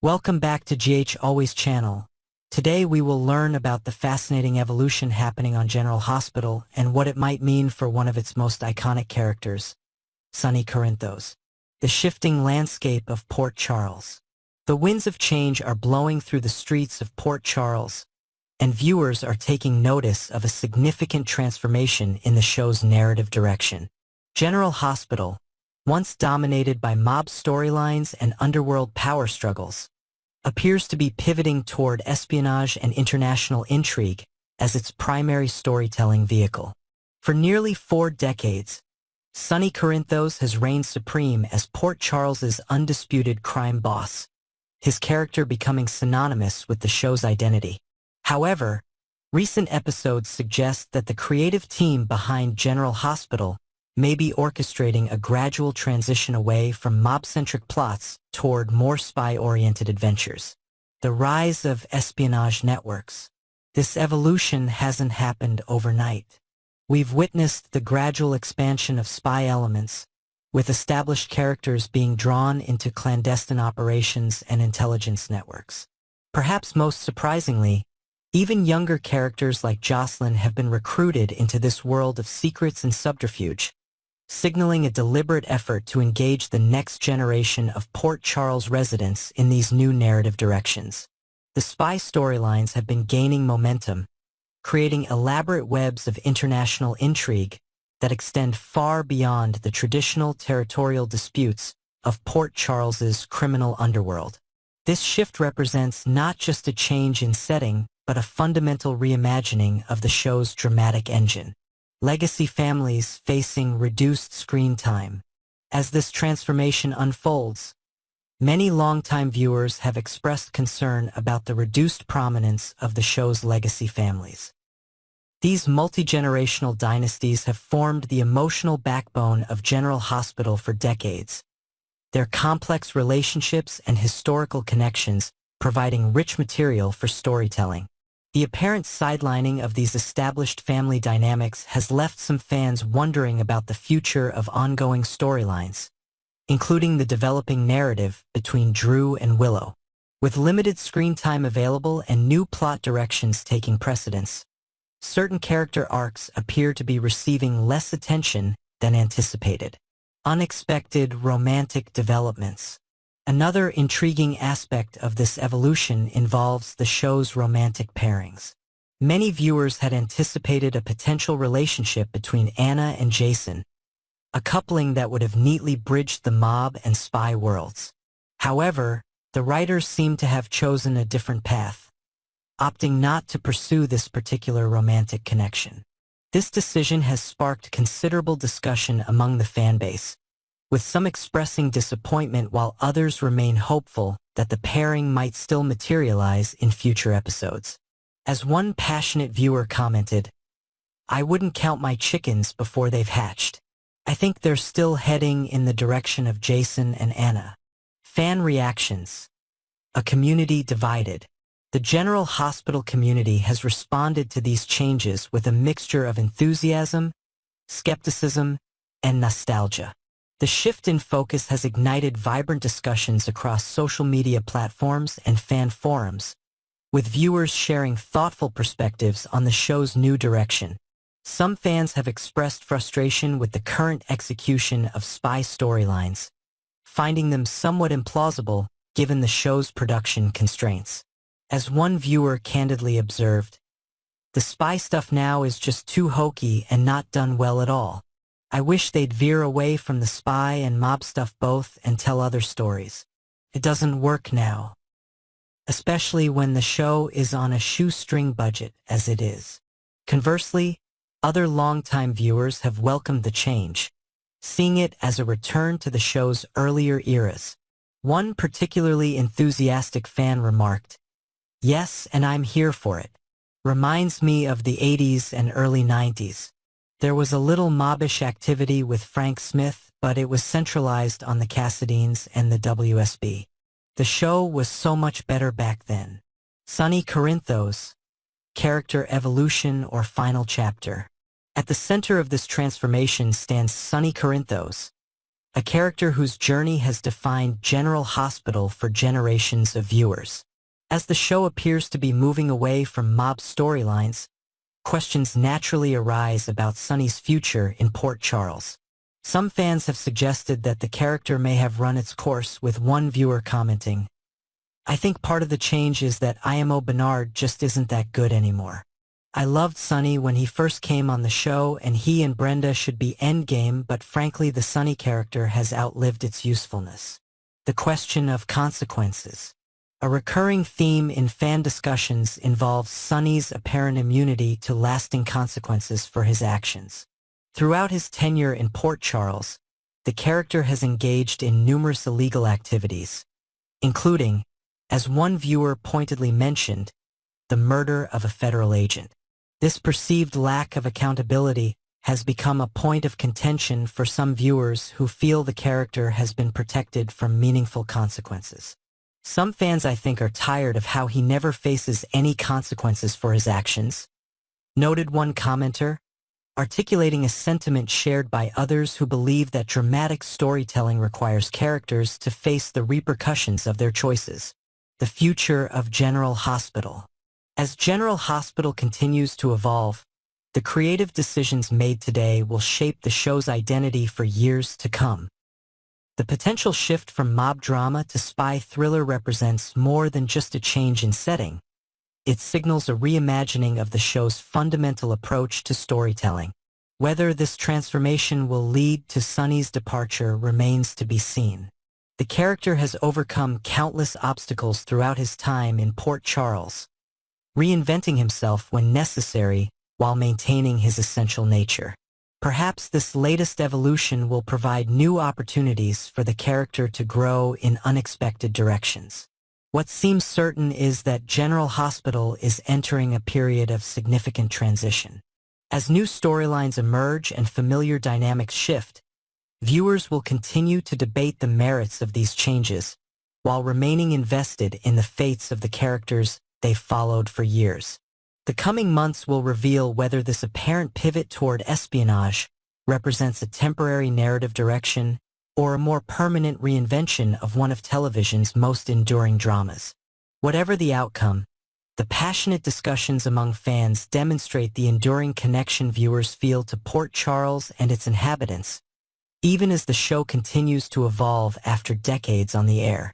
Welcome back to GH Always channel. Today we will learn about the fascinating evolution happening on General Hospital and what it might mean for one of its most iconic characters, Sonny Corinthos. The shifting landscape of Port Charles. The winds of change are blowing through the streets of Port Charles, and viewers are taking notice of a significant transformation in the show's narrative direction. General Hospital, once dominated by mob storylines and underworld power struggles, appears to be pivoting toward espionage and international intrigue as its primary storytelling vehicle. For nearly 4 decades, Sonny Corinthos has reigned supreme as Port Charles's undisputed crime boss, his character becoming synonymous with the show's identity. However, recent episodes suggest that the creative team behind General Hospital may be orchestrating a gradual transition away from mob-centric plots toward more spy-oriented adventures. The rise of espionage networks. This evolution hasn't happened overnight. We've witnessed the gradual expansion of spy elements, with established characters being drawn into clandestine operations and intelligence networks. Perhaps most surprisingly, even younger characters like Jocelyn have been recruited into this world of secrets and subterfuge, signaling a deliberate effort to engage the next generation of Port Charles residents in these new narrative directions. The spy storylines have been gaining momentum, creating elaborate webs of international intrigue that extend far beyond the traditional territorial disputes of Port Charles's criminal underworld. This shift represents not just a change in setting, but a fundamental reimagining of the show's dramatic engine. Legacy families facing reduced screen time. As this transformation unfolds, many longtime viewers have expressed concern about the reduced prominence of the show's legacy families. These multi-generational dynasties have formed the emotional backbone of General Hospital for decades, their complex relationships and historical connections providing rich material for storytelling. The apparent sidelining of these established family dynamics has left some fans wondering about the future of ongoing storylines, including the developing narrative between Drew and Willow. With limited screen time available and new plot directions taking precedence, certain character arcs appear to be receiving less attention than anticipated. Unexpected romantic developments. Another intriguing aspect of this evolution involves the show's romantic pairings. Many viewers had anticipated a potential relationship between Anna and Jason, a coupling that would have neatly bridged the mob and spy worlds. However, the writers seem to have chosen a different path, opting not to pursue this particular romantic connection. This decision has sparked considerable discussion among the fanbase, with some expressing disappointment while others remain hopeful that the pairing might still materialize in future episodes. As one passionate viewer commented, "I wouldn't count my chickens before they've hatched. I think they're still heading in the direction of Jason and Anna." Fan reactions. A community divided. The General Hospital community has responded to these changes with a mixture of enthusiasm, skepticism, and nostalgia. The shift in focus has ignited vibrant discussions across social media platforms and fan forums, with viewers sharing thoughtful perspectives on the show's new direction. Some fans have expressed frustration with the current execution of spy storylines, finding them somewhat implausible given the show's production constraints. As one viewer candidly observed, "The spy stuff now is just too hokey and not done well at all. I wish they'd veer away from the spy and mob stuff both and tell other stories. It doesn't work now, especially when the show is on a shoestring budget as it is." Conversely, other longtime viewers have welcomed the change, seeing it as a return to the show's earlier eras. One particularly enthusiastic fan remarked, "Yes, and I'm here for it. Reminds me of the 80s and early 90s. There was a little mobbish activity with Frank Smith, but it was centralized on the Cassadines and the WSB. The show was so much better back then." Sonny Corinthos, character evolution or final chapter. At the center of this transformation stands Sonny Corinthos, a character whose journey has defined General Hospital for generations of viewers. As the show appears to be moving away from mob storylines, questions naturally arise about Sonny's future in Port Charles. Some fans have suggested that the character may have run its course, with one viewer commenting, "I think part of the change is that Maurice Benard just isn't that good anymore. I loved Sonny when he first came on the show, and he and Brenda should be endgame, but frankly the Sonny character has outlived its usefulness." The question of consequences. A recurring theme in fan discussions involves Sonny's apparent immunity to lasting consequences for his actions. Throughout his tenure in Port Charles, the character has engaged in numerous illegal activities, including, as one viewer pointedly mentioned, the murder of a federal agent. This perceived lack of accountability has become a point of contention for some viewers who feel the character has been protected from meaningful consequences. Some fans, I think, are tired of how he never faces any consequences for his actions, noted one commenter, articulating a sentiment shared by others who believe that dramatic storytelling requires characters to face the repercussions of their choices. The future of General Hospital. As General Hospital continues to evolve, the creative decisions made today will shape the show's identity for years to come. The potential shift from mob drama to spy thriller represents more than just a change in setting. It signals a reimagining of the show's fundamental approach to storytelling. Whether this transformation will lead to Sonny's departure remains to be seen. The character has overcome countless obstacles throughout his time in Port Charles, reinventing himself when necessary while maintaining his essential nature. Perhaps this latest evolution will provide new opportunities for the character to grow in unexpected directions. What seems certain is that General Hospital is entering a period of significant transition. As new storylines emerge and familiar dynamics shift, viewers will continue to debate the merits of these changes while remaining invested in the fates of the characters they've followed for years. The coming months will reveal whether this apparent pivot toward espionage represents a temporary narrative direction or a more permanent reinvention of one of television's most enduring dramas. Whatever the outcome, the passionate discussions among fans demonstrate the enduring connection viewers feel to Port Charles and its inhabitants, even as the show continues to evolve after decades on the air.